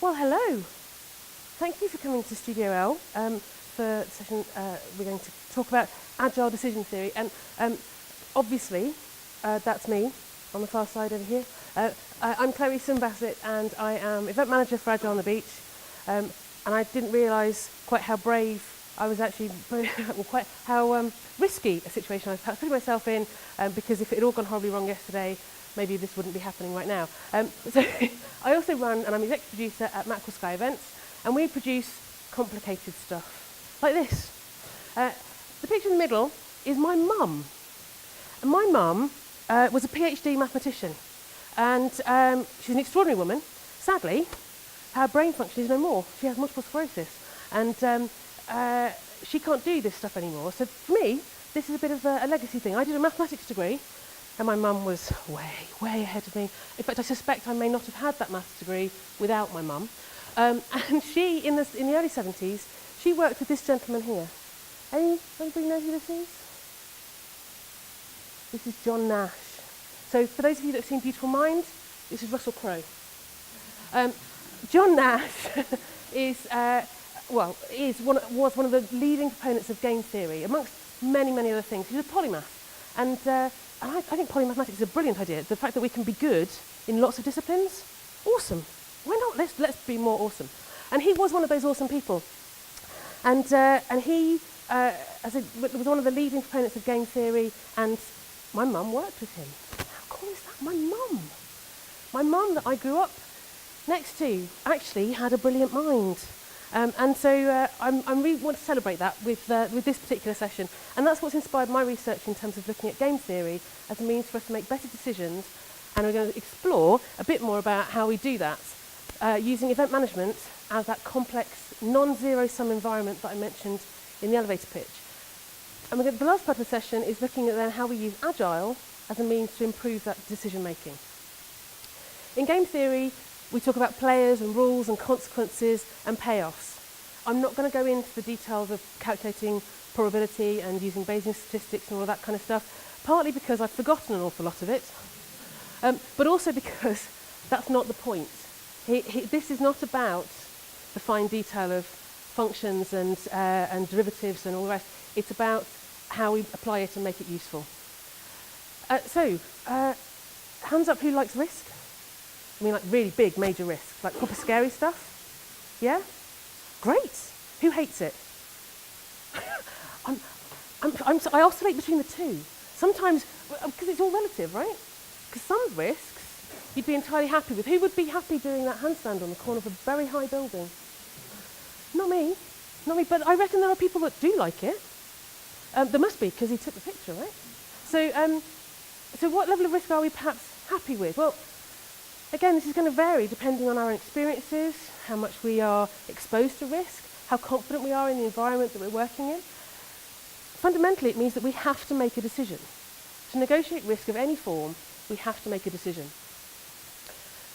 Well, hello. Thank you for coming to Studio L for the session. We're going to talk about Agile decision theory. And obviously, that's me on the far side over here. I'm Claire Eason-Bassett, and I am event manager for Agile On The Beach. And I didn't realise quite how brave I was actually, quite how risky a situation I was putting myself in, because if it had all gone horribly wrong yesterday, maybe this wouldn't be happening right now. So I also run, and I'm executive producer at Mackerel Sky Events, and we produce complicated stuff like this. The picture in the middle is my mum. And my mum was a PhD mathematician, and she's an extraordinary woman. Sadly, her brain function is no more. She has multiple sclerosis, and she can't do this stuff anymore. So for me, this is a bit of a legacy thing. I did a mathematics degree, and my mum was way ahead of me. In fact, I suspect I may not have had that maths degree without my mum. And she, in the early 70s, she worked with this gentleman here. Anybody know who this is? This is John Nash. So for those of you that have seen Beautiful Mind, this is Russell Crowe. John Nash was one of the leading proponents of game theory, amongst many other things. He was a polymath. And I think polymathematics is a brilliant idea. The fact that we can be good in lots of disciplines, awesome. Why not? Let's be more awesome. And he was one of those awesome people. And he was one of the leading proponents of game theory, and my mum worked with him. How cool is that? My mum. My mum that I grew up next to actually had a brilliant mind. And so I really want to celebrate that with this particular session. And that's what's inspired my research in terms of looking at game theory as a means for us to make better decisions. And we're going to explore a bit more about how we do that using event management as that complex, non-zero-sum environment that I mentioned in the elevator pitch. And the last part of the session is looking at then how we use Agile as a means to improve that decision-making. In game theory, we talk about players and rules and consequences and payoffs. I'm not going to go into the details of calculating probability and using Bayesian statistics and all that kind of stuff, partly because I've forgotten an awful lot of it, but also because that's not the point. This is not about the fine detail of functions and derivatives and all the rest. It's about how we apply it and make it useful. Hands up who likes risk? I mean, like really big, major risks, like proper scary stuff. Yeah? Great. Who hates it? I oscillate between the two. Sometimes, because it's all relative, right? Because some risks you'd be entirely happy with. Who would be happy doing that handstand on the corner of a very high building? Not me. Not me, but I reckon there are people that do like it. There must be, because he took the picture, right? So what level of risk are we perhaps happy with? Well, again, this is going to vary depending on our experiences, how much we are exposed to risk, how confident we are in the environment that we're working in. Fundamentally, it means that we have to make a decision. To negotiate risk of any form, we have to make a decision.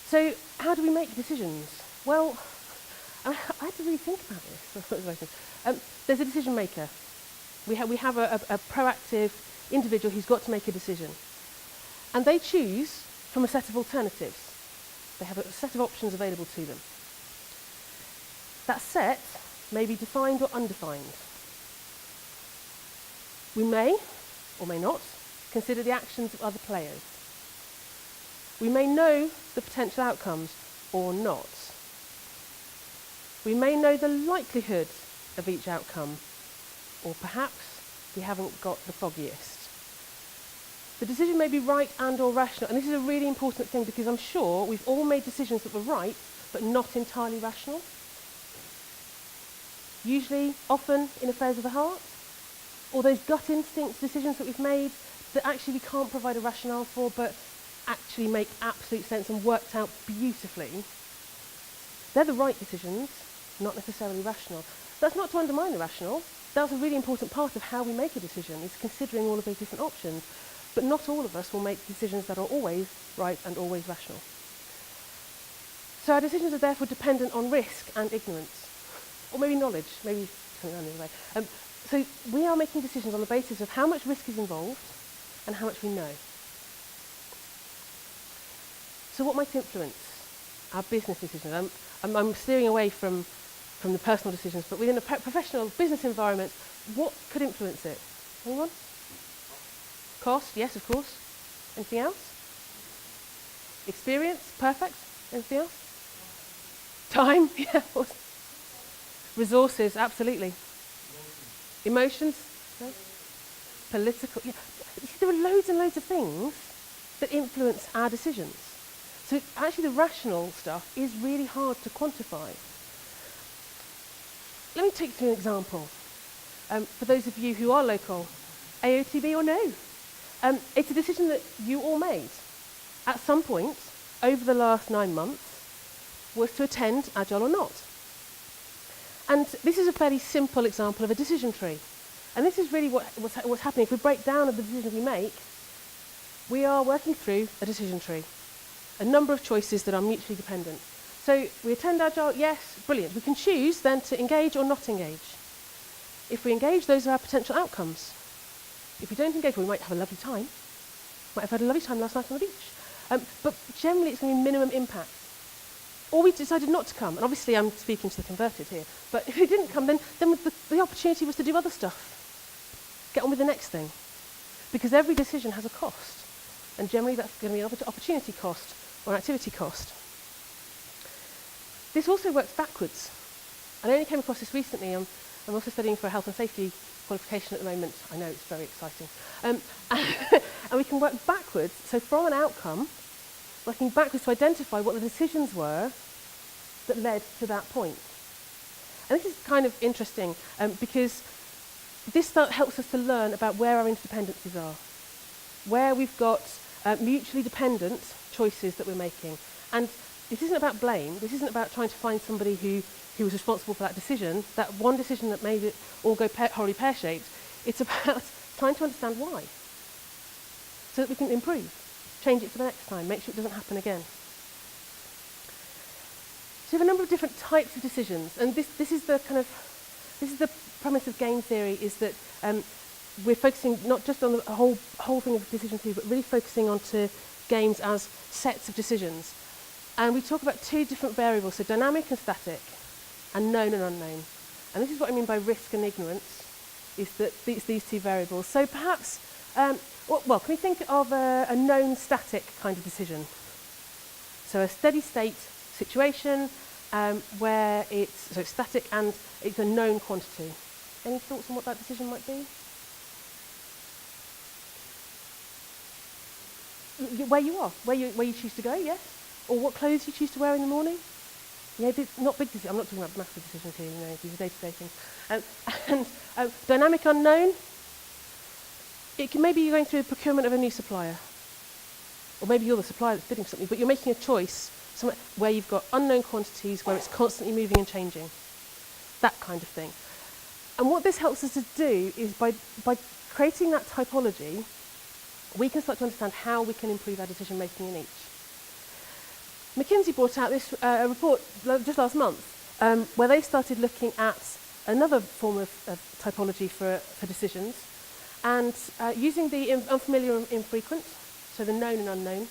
So how do we make decisions? Well, I had to really think about this. There's a decision maker. We have a proactive individual who's got to make a decision. And they choose from a set of alternatives. They have a set of options available to them. That set may be defined or undefined. We may, or may not, consider the actions of other players. We may know the potential outcomes or not. We may know the likelihood of each outcome, or perhaps we haven't got the foggiest. The decision may be right and or rational, and this is a really important thing because I'm sure we've all made decisions that were right, but not entirely rational. Usually, often in affairs of the heart, or those gut instinct decisions that we've made that actually we can't provide a rationale for, but actually make absolute sense and worked out beautifully. They're the right decisions, not necessarily rational. That's not to undermine the rational. That's a really important part of how we make a decision, is considering all of those different options. But not all of us will make decisions that are always right and always rational. So our decisions are therefore dependent on risk and ignorance, or maybe knowledge, maybe something the other way. So we are making decisions on the basis of how much risk is involved and how much we know. So what might influence our business decisions. I'm steering away from the personal decisions, but within a professional business environment, what could influence it? Anyone? Cost, yes, of course. Anything else? Experience, perfect. Anything else? Time, yeah, of course. Resources, absolutely. Emotions, no? Political, yeah. There are loads and loads of things that influence our decisions. So actually the rational stuff is really hard to quantify. Let me take you through an example. For those of you who are local, AOTB or no? It's a decision that you all made at some point over the last 9 months was to attend Agile or not. And this is a fairly simple example of a decision tree. And this is really what's happening. If we break down the decisions we make, we are working through a decision tree. A number of choices that are mutually dependent. So we attend Agile, yes, brilliant. We can choose then to engage or not engage. If we engage, those are our potential outcomes. If we don't engage, we might have a lovely time. Might have had a lovely time last night on the beach. But generally it's going to be minimum impact. Or we decided not to come, and obviously I'm speaking to the converted here, but if we didn't come, then the opportunity was to do other stuff. Get on with the next thing. Because every decision has a cost, and generally that's going to be an opportunity cost or an activity cost. This also works backwards. I only came across this recently. I'm also studying for a health and safety qualification at the moment. I know, it's very exciting. And we can work backwards, so from an outcome, working backwards to identify what the decisions were that led to that point. And this is kind of interesting because this helps us to learn about where our interdependencies are, where we've got mutually dependent choices that we're making. And this isn't about blame. This isn't about trying to find somebody who was responsible for that decision, that one decision that made it all go horribly pear-shaped. It's about trying to understand why, so that we can improve. Change it for the next time, make sure it doesn't happen again. So we have a number of different types of decisions, and this is the premise of game theory, is that we're focusing not just on the whole thing of decision theory, but really focusing onto games as sets of decisions. And we talk about two different variables, so dynamic and static, and known and unknown. And this is what I mean by risk and ignorance, is that these two variables. So perhaps well, can we think of a known static kind of decision? So a steady state situation where it's static and it's a known quantity. Any thoughts on what that decision might be? Where you are, where you choose to go, yes? Or what clothes you choose to wear in the morning? Yeah, not big decisions. I'm not talking about massive decisions here, these are day-to-day things. And dynamic unknown, maybe you're going through the procurement of a new supplier. Or maybe you're the supplier that's bidding for something, but you're making a choice somewhere where you've got unknown quantities, where it's constantly moving and changing. That kind of thing. And what this helps us to do is by creating that typology, we can start to understand how we can improve our decision making in each. McKinsey brought out this report just last month where they started looking at another form of typology for decisions, and using the unfamiliar and infrequent, so the known and unknown,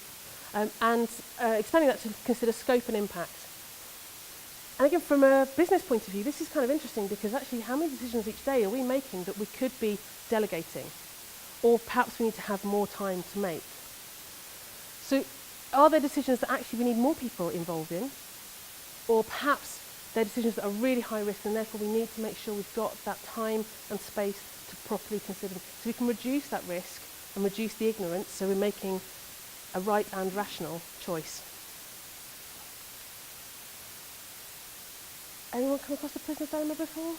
and expanding that to consider scope and impact. And again, from a business point of view, this is kind of interesting, because actually how many decisions each day are we making that we could be delegating, or perhaps we need to have more time to make? So are there decisions that actually we need more people involved in, or perhaps they're decisions that are really high risk and therefore we need to make sure we've got that time and space to properly consider them, so we can reduce that risk and reduce the ignorance, so we're making a right and rational choice. Anyone come across the prisoner's dilemma before?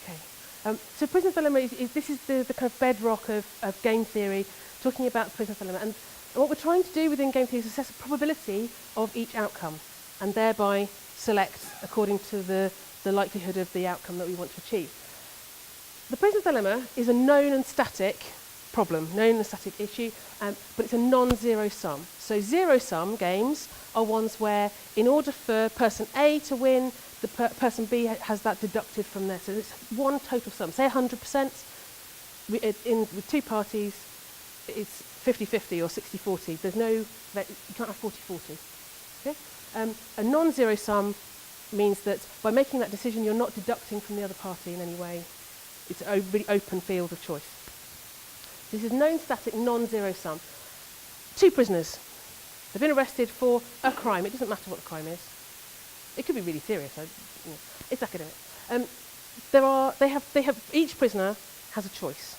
Okay. So prisoner's dilemma is the kind of bedrock of game theory, talking about the prisoner's dilemma. And what we're trying to do within game theory is assess the probability of each outcome, and thereby select according to the likelihood of the outcome that we want to achieve. The prisoner's dilemma is a known and static problem, known and static issue, but it's a non-zero sum. So zero-sum games are ones where, in order for person A to win, the person B has that deducted from there. So it's one total sum. Say 100%, with two parties, it's 50-50 or 60-40. There's no, you can't have 40-40. Okay? A non-zero sum means that by making that decision, you're not deducting from the other party in any way. It's a really open field of choice. This is known static non-zero sum. 2 prisoners. They've been arrested for a crime. It doesn't matter what the crime is. It could be really serious. It's academic. Each prisoner has a choice.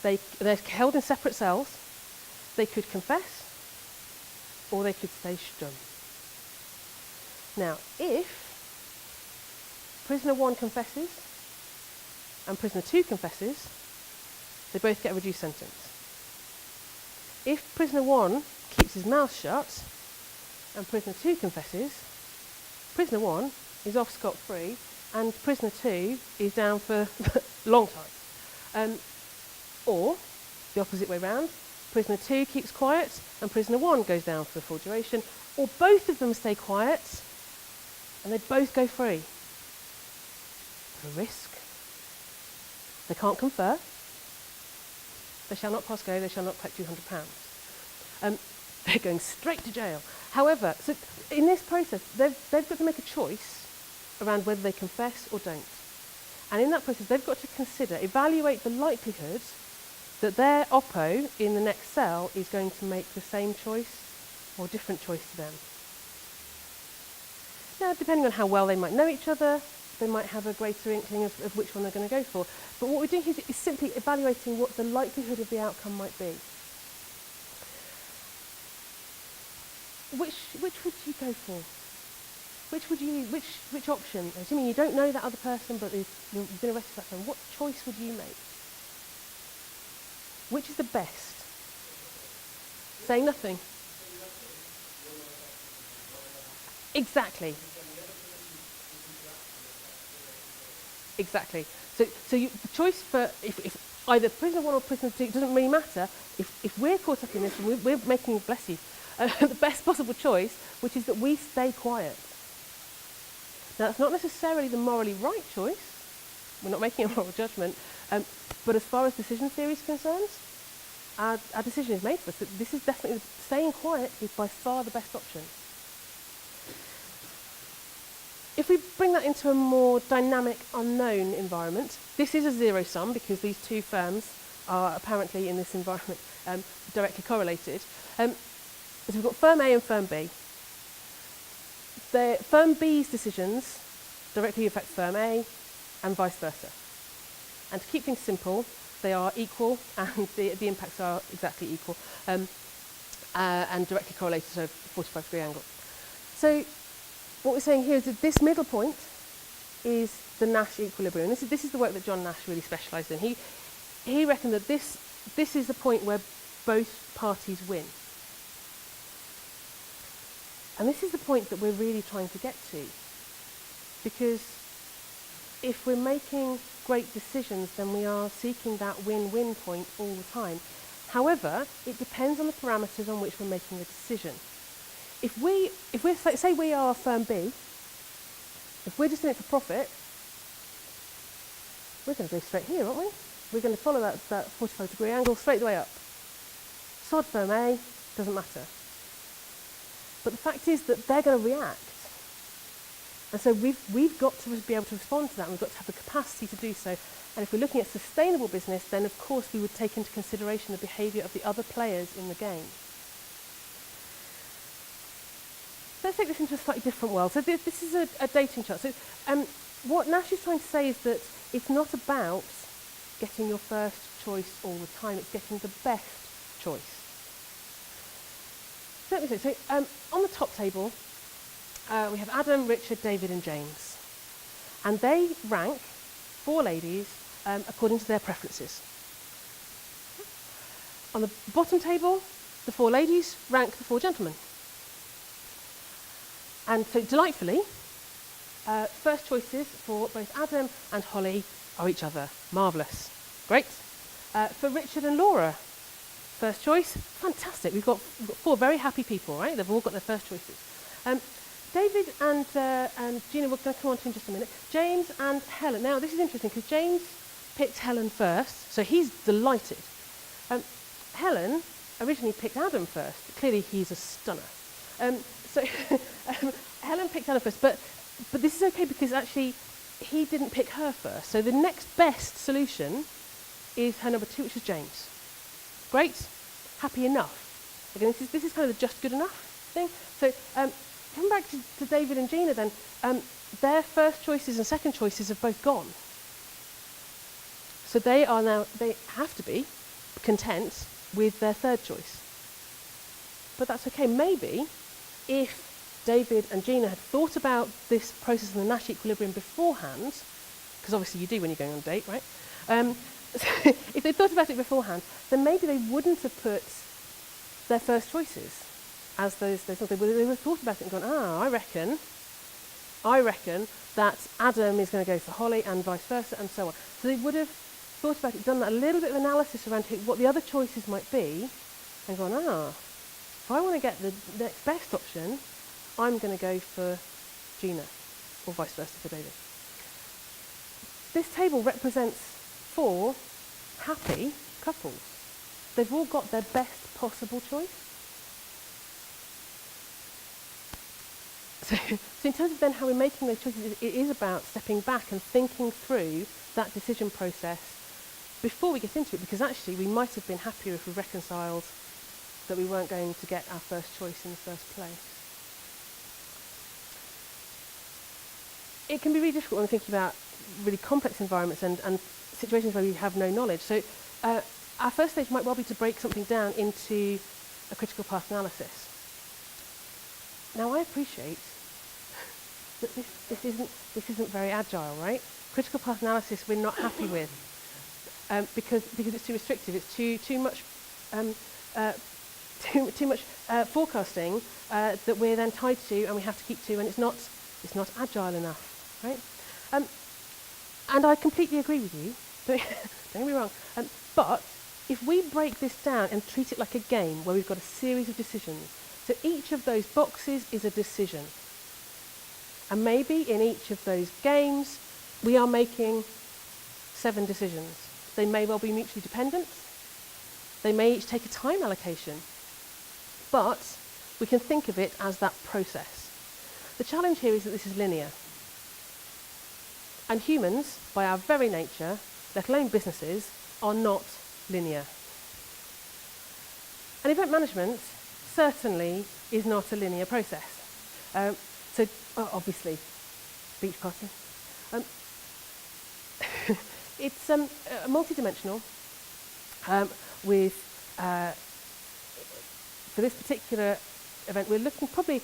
They're held in separate cells. They could confess, or they could stay stum. Now, if prisoner 1 confesses and prisoner 2 confesses, they both get a reduced sentence. If prisoner 1 keeps his mouth shut and prisoner 2 confesses, prisoner 1 is off scot-free and prisoner 2 is down for a long time. Or the opposite way round, prisoner 2 keeps quiet and prisoner 1 goes down for the full duration, or both of them stay quiet and they both go free. The risk. They can't confer. They shall not pass go, they shall not collect £200. They're going straight to jail. However, so in this process, they've got to make a choice around whether they confess or don't. And in that process, they've got to evaluate the likelihood that their oppo in the next cell is going to make the same choice or different choice to them. Now, depending on how well they might know each other, they might have a greater inkling of which one they're going to go for. But what we're doing here is simply evaluating what the likelihood of the outcome might be. Which would you go for? Which option? Assuming you don't know that other person, but you've been arrested for that time, what choice would you make? Which is the best? Saying nothing. Exactly. Exactly. So the choice for if either prisoner 1 or prisoner 2, it doesn't really matter. If we're caught up in this, we're making, bless you, the best possible choice, which is that we stay quiet. Now, that's not necessarily the morally right choice. We're not making a moral judgment. But as far as decision theory is concerned, our decision is made for us. That this is definitely, staying quiet is by far the best option. If we bring that into a more dynamic, unknown environment, this is a zero sum because these 2 firms are apparently in this environment directly correlated. So we've got firm A and firm B. Firm B's decisions directly affect firm A and vice versa. And to keep things simple, they are equal and the impacts are exactly equal and directly correlated to a 45-degree angle. So what we're saying here is that this middle point is the Nash Equilibrium. This is the work that John Nash really specialised in. He reckoned that this is the point where both parties win. And this is the point that we're really trying to get to. Because if we're making great decisions, then we are seeking that win-win point all the time. However, it depends on the parameters on which we're making a decision. If we're say we are firm B, if we're just in it for profit, we're going to go straight here, aren't we? We're going to follow that 45-degree angle straight the way up. Sod firm A, doesn't matter. But the fact is that they're going to react. And so we've got to be able to respond to that, and we've got to have the capacity to do so. And if we're looking at sustainable business, then of course we would take into consideration the behaviour of the other players in the game. Let's take this into a slightly different world. So this is a dating chart. So what Nash is trying to say is that it's not about getting your first choice all the time, it's getting the best choice. So on the top table, we have Adam, Richard, David and James. And they rank 4 ladies according to their preferences. On the bottom table, the 4 ladies rank the 4 gentlemen. And so delightfully, first choices for both Adam and Holly are each other. Marvellous. Great. For Richard and Laura, first choice, fantastic. We've got 4 very happy people, right? They've all got their first choices. David and Gina, we're going to come on to in just a minute. James and Helen. Now, this is interesting because James picked Helen first, so he's delighted. Helen originally picked Adam first. Clearly, he's a stunner. So Helen picked Anna first, but this is okay because actually he didn't pick her first. So the next best solution is her number 2, which is James. Great, happy enough. Again, this is kind of the just good enough thing. So coming back to David and Gina then, their first choices and second choices have both gone. So they have to be content with their third choice. But that's okay. Maybe if David and Gina had thought about this process in the Nash Equilibrium beforehand, because obviously you do when you're going on a date, right? If they thought about it beforehand, then maybe they wouldn't have put their first choices as those things. They would have thought about it and gone, I reckon that Adam is going to go for Holly and vice versa and so on. So they would have thought about it, done that a little bit of analysis around what the other choices might be, and gone, if I want to get the next best option, I'm going to go for Gina, or vice versa for David. This table represents 4 happy couples. They've all got their best possible choice. So in terms of then how we're making those choices, it is about stepping back and thinking through that decision process before we get into it, because actually we might have been happier if we reconciled that we weren't going to get our first choice in the first place. It can be really difficult when we're thinking about really complex environments and situations where we have no knowledge. So our first stage might well be to break something down into a critical path analysis. Now I appreciate that this isn't very agile, right? Critical path analysis we're not happy with because it's too restrictive. It's too much forecasting that we're then tied to and we have to keep to, and it's not agile enough, right? And I completely agree with you. Don't get me wrong. But if we break this down and treat it like a game where we've got a series of decisions, so each of those boxes is a decision. And maybe in each of those games, we are making 7 decisions. They may well be mutually dependent. They may each take a time allocation. But we can think of it as that process. The challenge here is that this is linear. And humans, by our very nature, let alone businesses, are not linear. And event management certainly is not a linear process. So obviously, beach party. It's multi-dimensional with, for this particular event, we're looking probably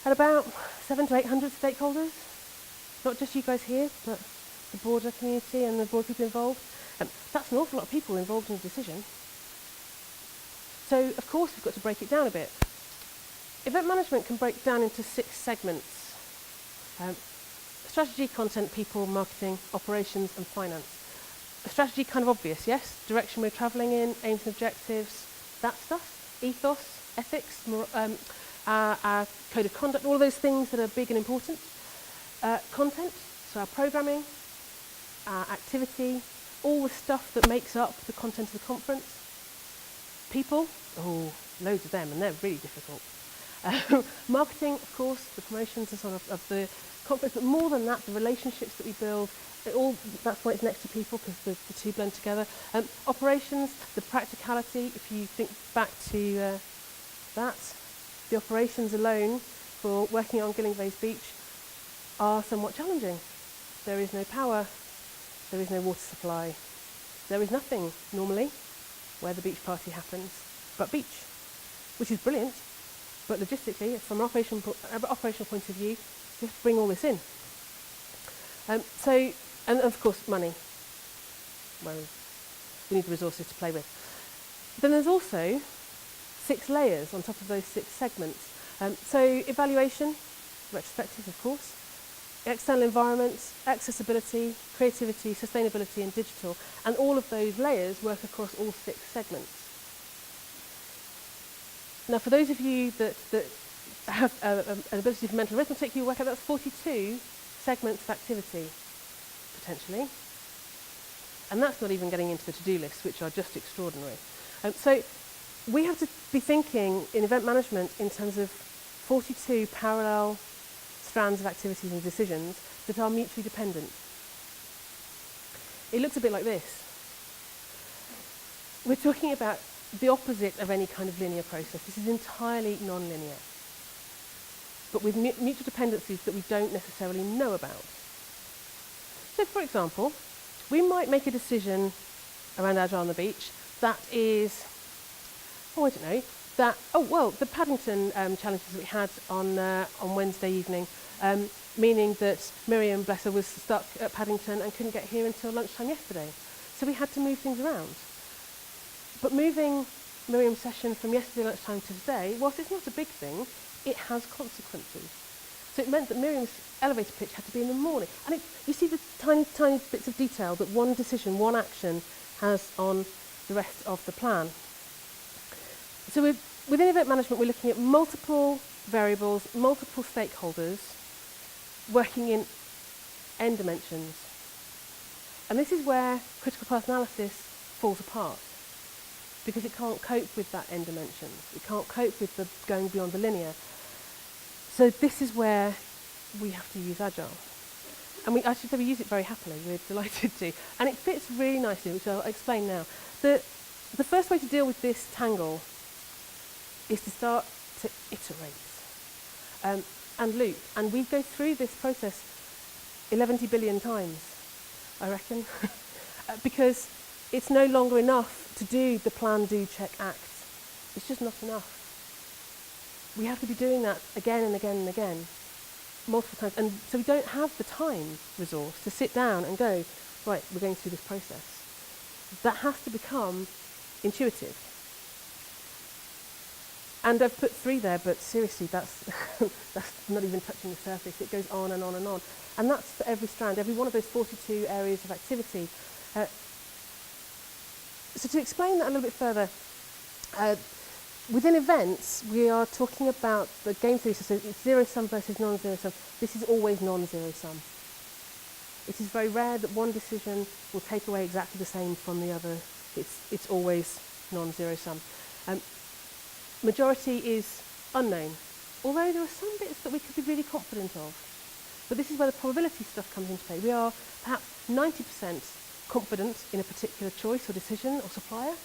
at about 700 to 800 stakeholders. Not just you guys here, but the broader community and the broader people involved. That's an awful lot of people involved in a decision. So, of course, we've got to break it down a bit. Event management can break down into 6 segments. Strategy, content, people, marketing, operations, and finance. Strategy, kind of obvious, yes? Direction we're travelling in, aims and objectives, that stuff. Ethos, ethics, our code of conduct, all those things that are big and important. Content, so our programming, our activity, all the stuff that makes up the content of the conference. People, loads of them, and they're really difficult. Marketing, of course, the promotions and so on of the conference, but more than that, the relationships that we build, that's why it's next to people, because the two blend together. Operations, the practicality, if you think back to that, the operations alone for working on Gillingvays Beach are somewhat challenging. There is no power, there is no water supply, there is nothing normally where the beach party happens but beach, which is brilliant, but logistically, from an operational point of view, you have to bring all this in. And of course, money. Well, we need the resources to play with. Then there's also 6 layers on top of those 6 segments. So evaluation, retrospective, of course, external environments, accessibility, creativity, sustainability, and digital. And all of those layers work across all 6 segments. Now, for those of you that have an ability for mental arithmetic, you work out that's 42 segments of activity, potentially. And that's not even getting into the to-do lists, which are just extraordinary. So we have to be thinking in event management in terms of 42 parallel strands of activities and decisions that are mutually dependent. It looks a bit like this. We're talking about the opposite of any kind of linear process. This is entirely non-linear, but with mutual dependencies that we don't necessarily know about. So, for example, we might make a decision around Agile on the Beach that is, the Paddington challenges that we had on Wednesday evening, meaning that Miriam, bless her, was stuck at Paddington and couldn't get here until lunchtime yesterday. So we had to move things around. But moving Miriam's session from yesterday lunchtime to today, whilst it's not a big thing, it has consequences. So it meant that Miriam's elevator pitch had to be in the morning. And you see the tiny, tiny bits of detail that one decision, one action has on the rest of the plan. So within event management, we're looking at multiple variables, multiple stakeholders, working in n dimensions. And this is where critical path analysis falls apart, because it can't cope with that n dimensions. It can't cope with the going beyond the linear. So this is where we have to use Agile. And we use it very happily. We're delighted to. And it fits really nicely, which I'll explain now. The first way to deal with this tangle is to start to iterate and loop. And we go through this process 11 billion times, I reckon, because it's no longer enough to do the plan, do, check, act. It's just not enough. We have to be doing that again and again and again, multiple times. And so we don't have the time resource to sit down and go, right, we're going through this process. That has to become intuitive. And I've put 3 there, but seriously, that's not even touching the surface. It goes on and on and on. And that's for every strand, every one of those 42 areas of activity. So to explain that a little bit further, within events, we are talking about the game theory, so it's zero-sum versus non-zero sum. This is always non-zero sum. It is very rare that one decision will take away exactly the same from the other. It's always non-zero sum. Majority is unknown, although there are some bits that we could be really confident of. But this is where the probability stuff comes into play. We are perhaps 90% confident in a particular choice or decision or supplier,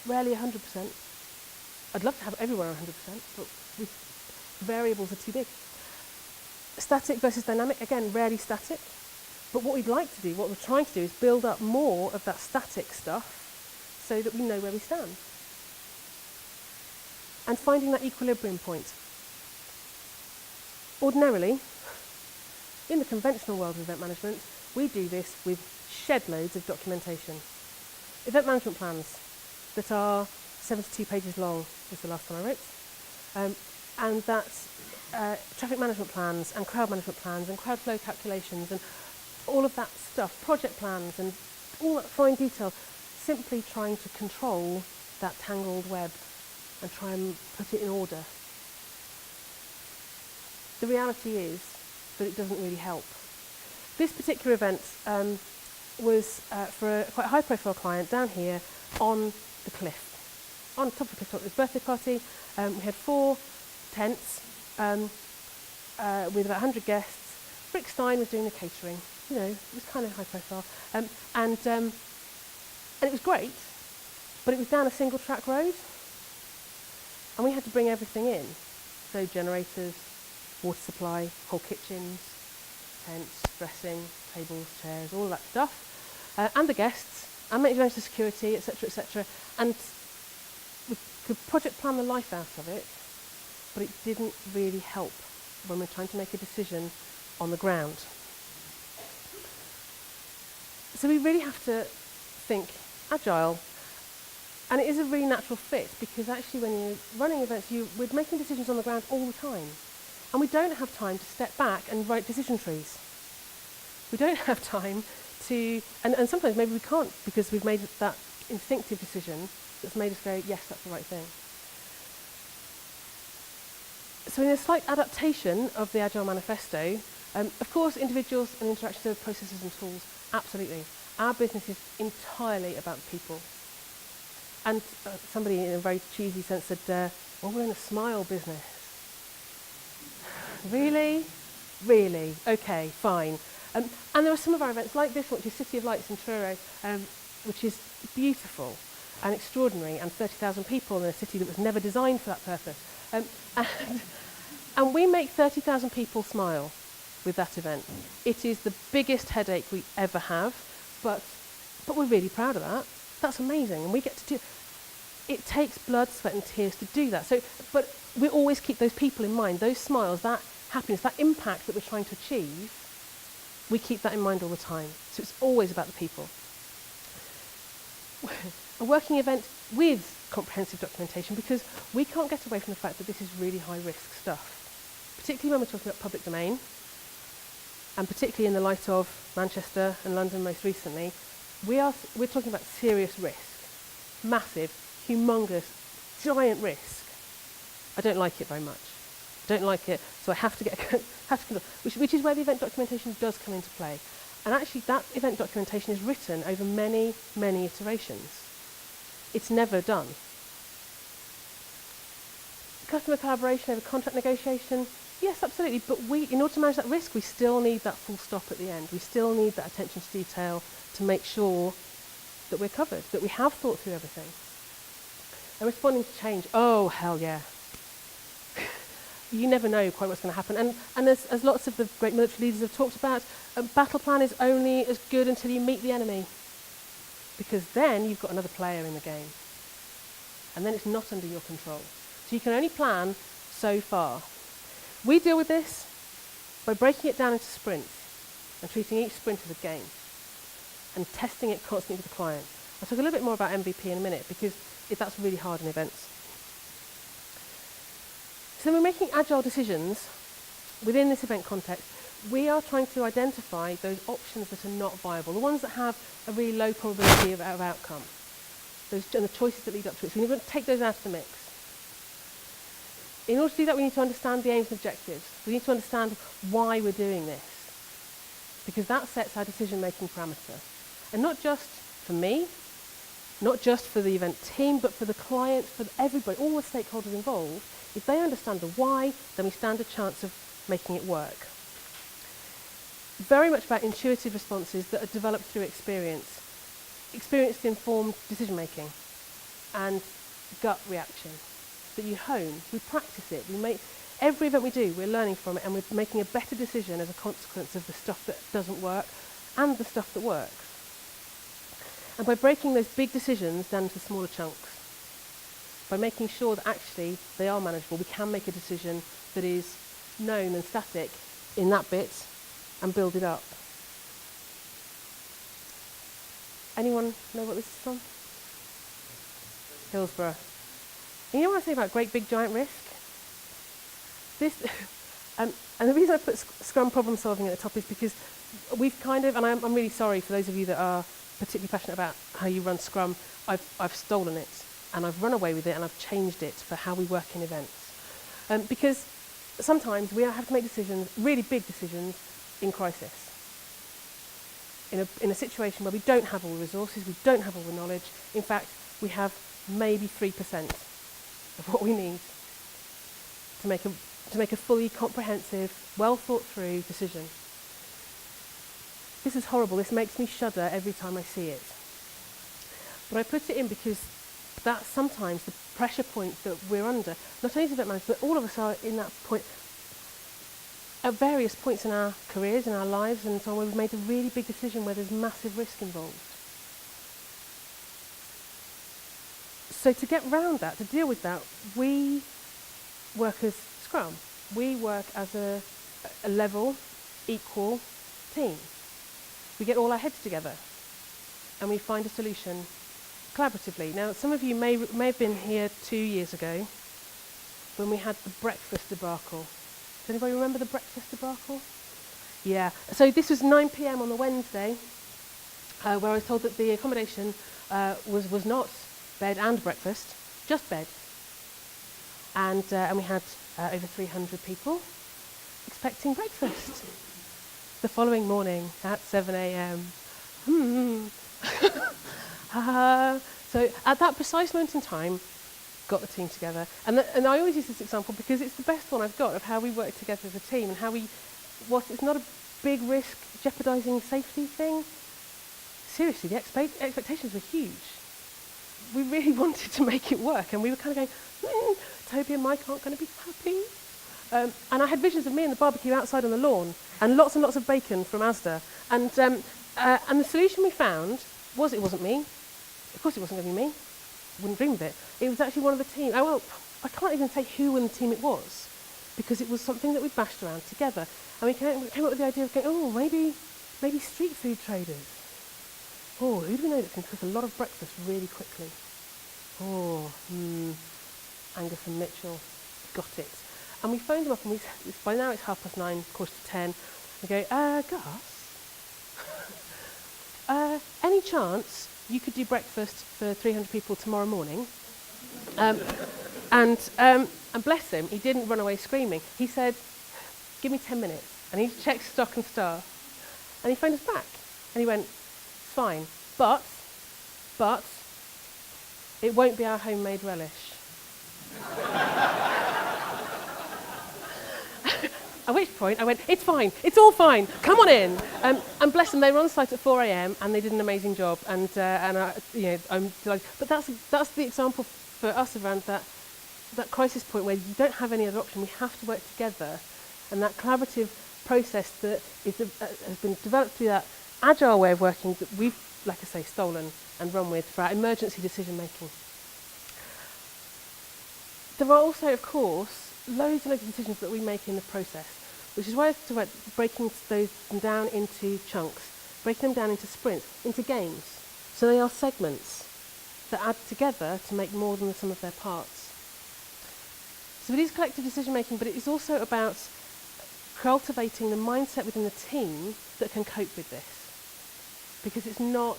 rarely 100%. I'd love to have everyone 100%, but variables are too big. Static versus dynamic, again, rarely static. But what we'd like to do, what we're trying to do, is build up more of that static stuff so that we know where we stand. And finding that equilibrium point. Ordinarily, in the conventional world of event management, we do this with shed loads of documentation. Event management plans that are 72 pages long was the last time I wrote. And that's traffic management plans and crowd management plans and crowd flow calculations and all of that stuff, project plans and all that fine detail, simply trying to control that tangled web and try and put it in order. The reality is that it doesn't really help. This particular event was for a quite high-profile client down here on the cliff. On top of the cliff, it was a birthday party. We had 4 tents with about 100 guests. Rick Stein was doing the catering. You know, it was kind of high-profile. And it was great, but it was down a single-track road. And we had to bring everything in. So generators, water supply, whole kitchens, tents, dressing, tables, chairs, all that stuff. And the guests, and manage the security, etc., etc. And we could project plan the life out of it, but it didn't really help when we're trying to make a decision on the ground. So we really have to think agile. And it is a really natural fit, because actually when you're running events, we're making decisions on the ground all the time. And we don't have time to step back and write decision trees. We don't have time to, and sometimes maybe we can't, because we've made that instinctive decision that's made us go, yes, that's the right thing. So in a slight adaptation of the Agile Manifesto, of course individuals and interactions with processes and tools, absolutely. Our business is entirely about people. And somebody in a very cheesy sense said, Well, we're in the smile business. Really? Really? Okay, fine. And there are some of our events, like this one, which is City of Lights in Truro, which is beautiful and extraordinary, and 30,000 people in a city that was never designed for that purpose. And we make 30,000 people smile with that event. It is the biggest headache we ever have, but we're really proud of that. That's amazing, and we get to do. It takes blood, sweat, and tears to do that. So, but we always keep those people in mind, those smiles, that happiness, that impact that we're trying to achieve. We keep that in mind all the time. So it's always about the people. A working event with comprehensive documentation, because we can't get away from the fact that this is really high risk stuff, particularly when we're talking about public domain, and particularly in the light of Manchester and London most recently. We're talking about serious risk, massive, humongous, giant risk. I don't like it very much. I don't like it, so I have to get which is where the event documentation does come into play. And actually, that event documentation is written over many, many iterations. It's never done. Customer collaboration over contract negotiation, yes, absolutely. But in order to manage that risk, we still need that full stop at the end. We still need that attention to detail to make sure that we're covered, that we have thought through everything. And responding to change, oh, hell yeah. You never know quite what's going to happen. And as lots of the great military leaders have talked about, a battle plan is only as good until you meet the enemy. Because then you've got another player in the game. And then it's not under your control. So you can only plan so far. We deal with this by breaking it down into sprints and treating each sprint as a game and testing it constantly with the client. I'll talk a little bit more about MVP in a minute, because that's really hard in events. So when we're making agile decisions within this event context, we are trying to identify those options that are not viable, the ones that have a really low probability of outcome, and the choices that lead up to it. So we need to take those out of the mix. In order to do that, we need to understand the aims and objectives. We need to understand why we're doing this, because that sets our decision-making parameter. And not just for me, not just for the event team, but for the client, for everybody, all the stakeholders involved. If they understand the why, then we stand a chance of making it work. Very much about intuitive responses that are developed through experience-informed decision-making and gut reaction that you hone. We practice it. Every event we do, we're learning from it, and we're making a better decision as a consequence of the stuff that doesn't work and the stuff that works. And by breaking those big decisions down into smaller chunks, by making sure that actually they are manageable, we can make a decision that is known and static in that bit and build it up. Anyone know what this is from? Hillsborough. And you know what I say about great big giant risk? This, and the reason I put Scrum problem solving at the top is because we've kind of, and I'm really sorry for those of you that are particularly passionate about how you run Scrum, I've stolen it and I've run away with it and I've changed it for how we work in events. Because sometimes we have to make decisions, really big decisions, in crisis. In a situation where we don't have all the resources, we don't have all the knowledge. In fact, we have maybe 3% of what we need to make a fully comprehensive, well thought through decision. This is horrible. This makes me shudder every time I see it. But I put it in because that's sometimes the pressure point that we're under. Not only as event managers, but all of us are in that point at various points in our careers, in our lives, and so on, where we've made a really big decision where there's massive risk involved. So to get round that, to deal with that, we work as Scrum. We work as a level, equal team. We get all our heads together and we find a solution collaboratively. Now, some of you may have been here 2 years ago when we had the breakfast debacle. Does anybody remember the breakfast debacle? Yeah. So this was 9 p.m. on the Wednesday, where I was told that the accommodation was not bed and breakfast, just bed. And we had over 300 people expecting breakfast. The following morning at 7 a.m. So at that precise moment in time, got the team together. And I always use this example because it's the best one I've got of how we work together as a team and how we, whilst it's not a big risk jeopardising safety thing, seriously, the expectations were huge. We really wanted to make it work, and we were kind of going, Toby and Mike aren't going to be happy. And I had visions of me and the barbecue outside on the lawn, and lots of bacon from Asda. And the solution we found was it wasn't me. Of course it wasn't going to be me. Wouldn't dream of it. It was actually one of the team. Well, I can't even say who in the team it was, because it was something that we bashed around together. And we came up with the idea of going, maybe street food traders. Oh, who do we know that can cook a lot of breakfast really quickly? Angus and Mitchell, got it. And we phoned them up, and by now it's 9:30, 9:45. We go, Gus, any chance you could do breakfast for 300 people tomorrow morning? And bless him, he didn't run away screaming. He said, give me 10 minutes. And he checked stock and star. And he phoned us back. And he went, it's fine, but it won't be our homemade relish. At which point I went, it's fine, it's all fine, come on in. And bless them, they were on site at 4 a.m. and they did an amazing job. And I'm delighted. But that's the example for us around that crisis point where you don't have any other option. We have to work together. And that collaborative process that has been developed through that agile way of working that we've, like I say, stolen and run with for our emergency decision making. There are also, of course, loads and loads of decisions that we make in the process, which is why I talk about breaking those down into chunks, breaking them down into sprints, into games. So they are segments that add together to make more than the sum of their parts. So it is collective decision making, but it is also about cultivating the mindset within the team that can cope with this. Because it's not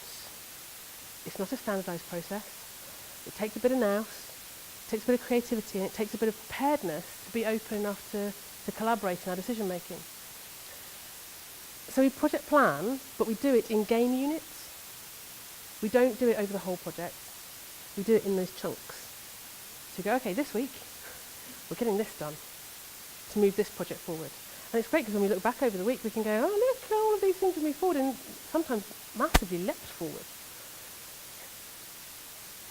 a standardised process. It takes a bit of nous, it takes a bit of creativity, and it takes a bit of preparedness to be open enough to collaborate in our decision making. So we project plan, but we do it in game units. We don't do it over the whole project. We do it in those chunks. So we go, okay, this week we're getting this done to move this project forward. And it's great because when we look back over the week, we can go, oh, look, all of these things have moved forward and sometimes massively leapt forward.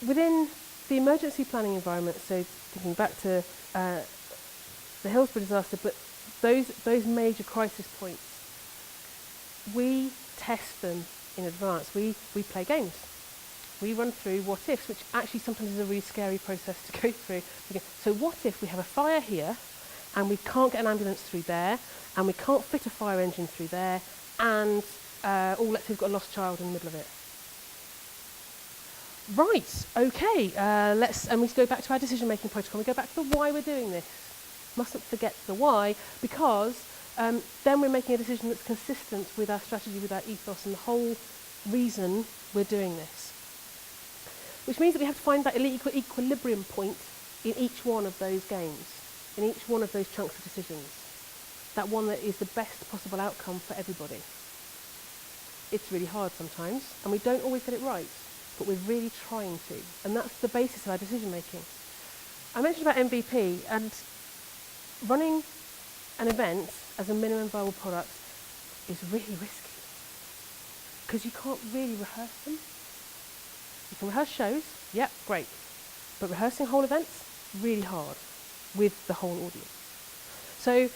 Within the emergency planning environment, so thinking back to the Hillsborough disaster, but those major crisis points, we test them in advance. We play games. We run through what ifs, which actually sometimes is a really scary process to go through. So what if we have a fire here, and we can't get an ambulance through there, and we can't fit a fire engine through there, and let's say we've got a lost child in the middle of it. Right, okay, and we go back to our decision-making protocol. We go back to the why we're doing this. Mustn't forget the why, because then we're making a decision that's consistent with our strategy, with our ethos, and the whole reason we're doing this. Which means that we have to find that equilibrium point in each one of those games, in each one of those chunks of decisions. That one that is the best possible outcome for everybody. It's really hard sometimes, and we don't always get it right, but we're really trying to. And that's the basis of our decision making. I mentioned about MVP, and running an event as a minimum viable product is really risky, because you can't really rehearse them. You can rehearse shows, yep, great, but rehearsing whole events, really hard with the whole audience. So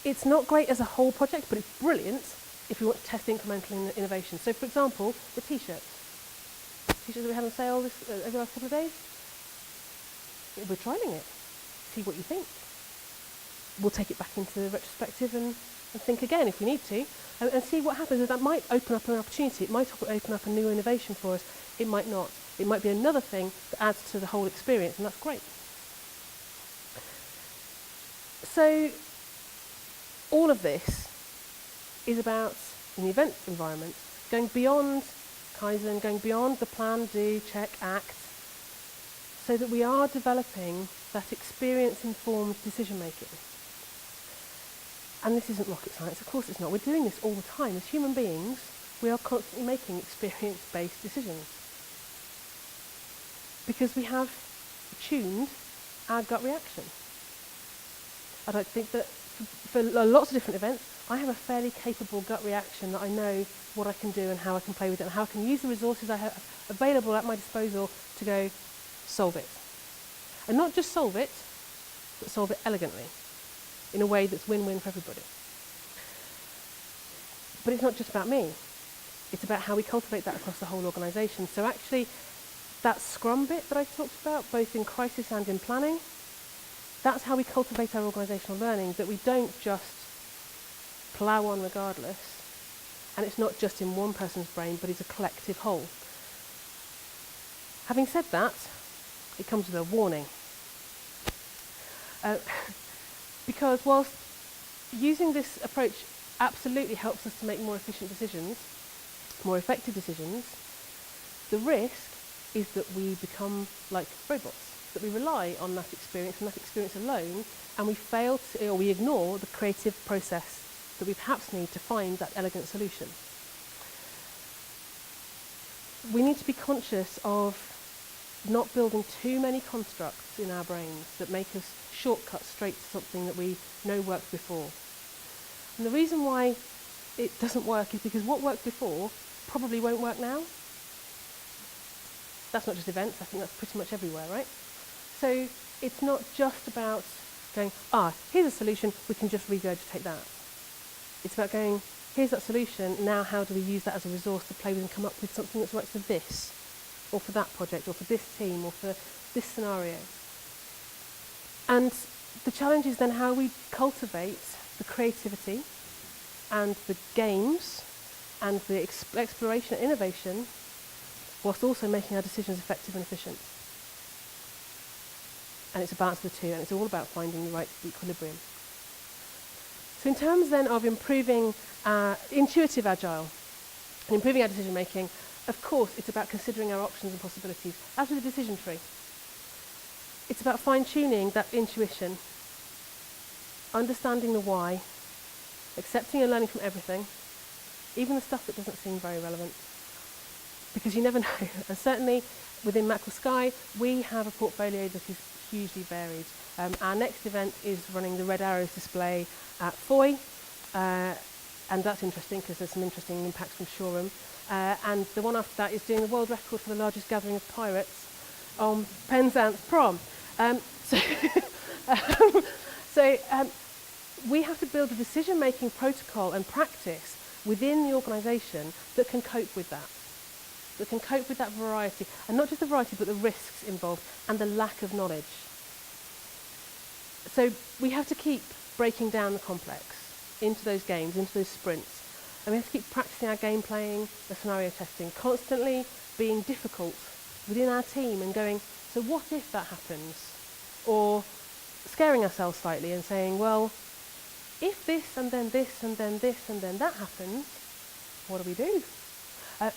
it's not great as a whole project, but it's brilliant if you want to test incremental innovation. So for example, the t-shirts that we had on sale over the last couple of days, we're trialling it, see what you think. We'll take it back into the retrospective and think again if we need to, and see what happens. And that might open up an opportunity. It might open up a new innovation for us. It might not. It might be another thing that adds to the whole experience, and that's great. So all of this is about, in the event environment, going beyond Kaizen, going beyond the plan, do, check, act, so that we are developing that experience-informed decision-making. And this isn't rocket science, of course it's not. We're doing this all the time. As human beings, we are constantly making experience-based decisions. Because we have tuned our gut reaction. I don't think that for lots of different events, I have a fairly capable gut reaction that I know what I can do and how I can play with it and how I can use the resources I have available at my disposal to go solve it. And not just solve it, but solve it elegantly, in a way that's win-win for everybody. But it's not just about me. It's about how we cultivate that across the whole organisation. So actually, that Scrum bit that I talked about, both in crisis and in planning, that's how we cultivate our organisational learning, that we don't just plough on regardless, and it's not just in one person's brain, but it's a collective whole. Having said that, it comes with a warning. Because whilst using this approach absolutely helps us to make more efficient decisions, more effective decisions, the risk is that we become like robots, that we rely on that experience and that experience alone, and we fail to, or we ignore the creative process that we perhaps need to find that elegant solution. We need to be conscious of not building too many constructs in our brains that make us shortcut straight to something that we know worked before. And the reason why it doesn't work is because what worked before probably won't work now. That's not just events, I think that's pretty much everywhere, right? So it's not just about going, here's a solution, we can just regurgitate that. It's about going, here's that solution, now how do we use that as a resource to play with and come up with something that's right for this, or for that project, or for this team, or for this scenario. And the challenge is then how we cultivate the creativity and the games and the exploration and innovation whilst also making our decisions effective and efficient. And it's a balance of the two, and it's all about finding the right equilibrium. So in terms then of improving intuitive agile and improving our decision making, of course it's about considering our options and possibilities, as with a decision tree. It's about fine-tuning that intuition, understanding the why, accepting and learning from everything, even the stuff that doesn't seem very relevant, because you never know. And certainly within Mackerel Sky, we have a portfolio that is hugely varied. Our next event is running the Red Arrows display at Foy, and that's interesting because there's some interesting impacts from Shoreham. And the one after that is doing the world record for the largest gathering of pirates on Penzance Prom. So we have to build a decision-making protocol and practice within the organisation that can cope with that variety, and not just the variety, but the risks involved and the lack of knowledge. So we have to keep breaking down the complex into those games, into those sprints, and we have to keep practicing our game playing, the scenario testing, constantly being difficult within our team and going, so what if that happens? Or scaring ourselves slightly and saying, well, if this and then this and then this and then that happens, what do we do?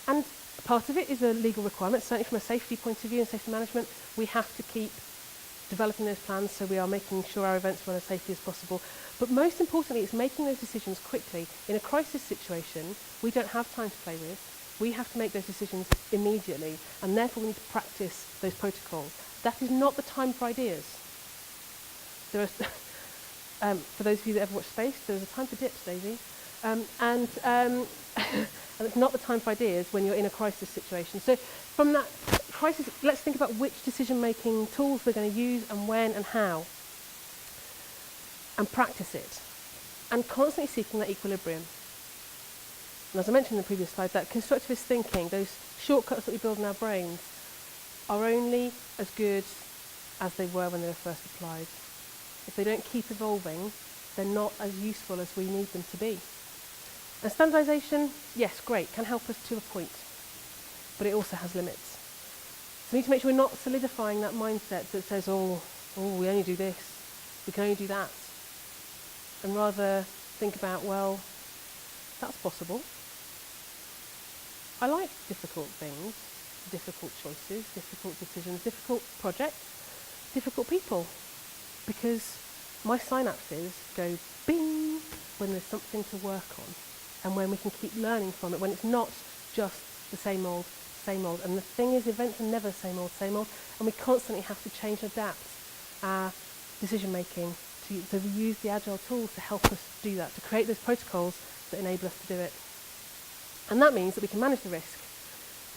And part of it is a legal requirement, certainly from a safety point of view and safety management. We have to keep developing those plans so we are making sure our events run as safely as possible. But most importantly, it's making those decisions quickly. In a crisis situation, we don't have time to play with. We have to make those decisions immediately, and therefore we need to practice those protocols. That is not the time for ideas. There are, for those of you that ever watch Space, there's a time for dips, Daisy. And it's not the time for ideas when you're in a crisis situation. So from that crisis, let's think about which decision-making tools we're going to use and when and how, and practice it, and constantly seeking that equilibrium. And as I mentioned in the previous slide, that constructivist thinking, those shortcuts that we build in our brains, are only as good as they were when they were first applied. If they don't keep evolving, they're not as useful as we need them to be. And standardisation, yes, great, can help us to a point, but it also has limits. So we need to make sure we're not solidifying that mindset that says, oh, we only do this, we can only do that, and rather think about, well, that's possible. I like difficult things, difficult choices, difficult decisions, difficult projects, difficult people, because my synapses go bing when there's something to work on, and when we can keep learning from it, when it's not just the same old same old. And the thing is, events are never same old, and we constantly have to change and adapt our decision making. So we use the Agile tools to help us do that, to create those protocols that enable us to do it. And that means that we can manage the risk.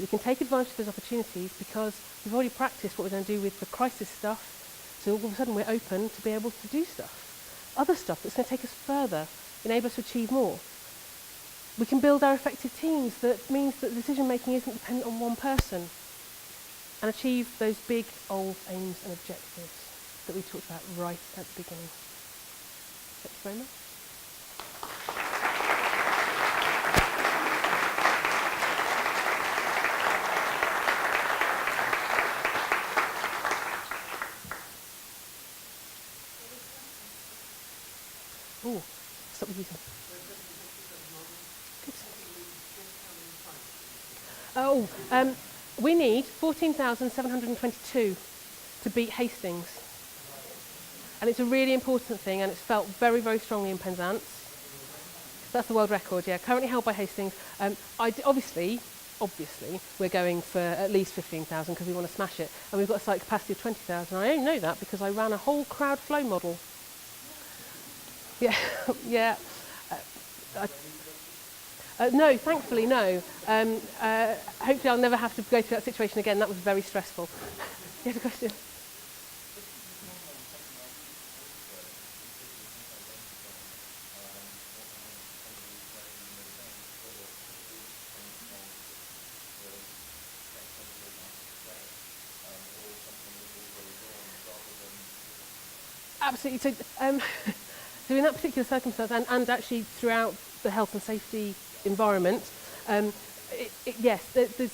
We can take advantage of those opportunities because we've already practiced what we're going to do with the crisis stuff. So all of a sudden we're open to be able to do stuff. Other stuff that's going to take us further, enable us to achieve more. We can build our effective teams that means that decision making isn't dependent on one person, and achieve those big old aims and objectives that we talked about right at the beginning. Thank you very much. Oh, stop using. Oh, we need 14,722 to beat Hastings. And it's a really important thing, and it's felt very, very strongly in Penzance. That's the world record, yeah, currently held by Hastings. Obviously, we're going for at least 15,000 because we want to smash it. And we've got a site capacity of 20,000. I only know that because I ran a whole crowd flow model. Yeah, yeah. No, thankfully, no. Hopefully I'll never have to go through that situation again. That was very stressful. You have a question? Absolutely. So in that particular circumstance, and actually throughout the health and safety environment, yes, there's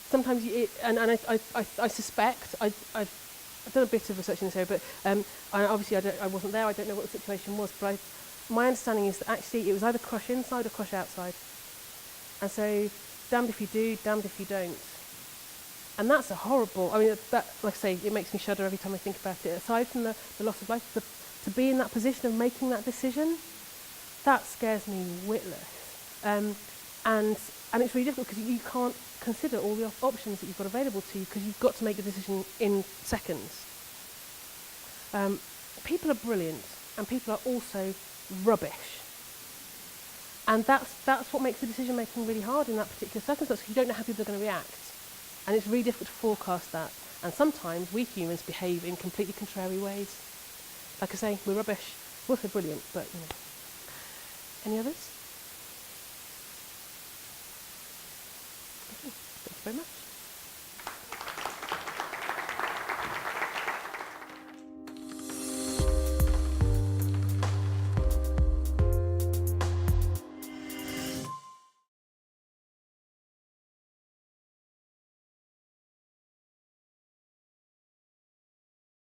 sometimes, I suspect, I've done a bit of research in this area, but I wasn't there, I don't know what the situation was, but my understanding is that actually it was either crush inside or crush outside. And so, damned if you do, damned if you don't. And that's a horrible, that, like I say, it makes me shudder every time I think about it. Aside from the loss of life, to be in that position of making that decision, that scares me witless. And it's really difficult because you can't consider all the options that you've got available to you because you've got to make the decision in seconds. People are brilliant, and people are also rubbish. And that's what makes the decision making really hard in that particular circumstance, because you don't know how people are going to react. And it's really difficult to forecast that. And sometimes we humans behave in completely contrary ways. Like I say, we're rubbish. We're also brilliant, but, Any others?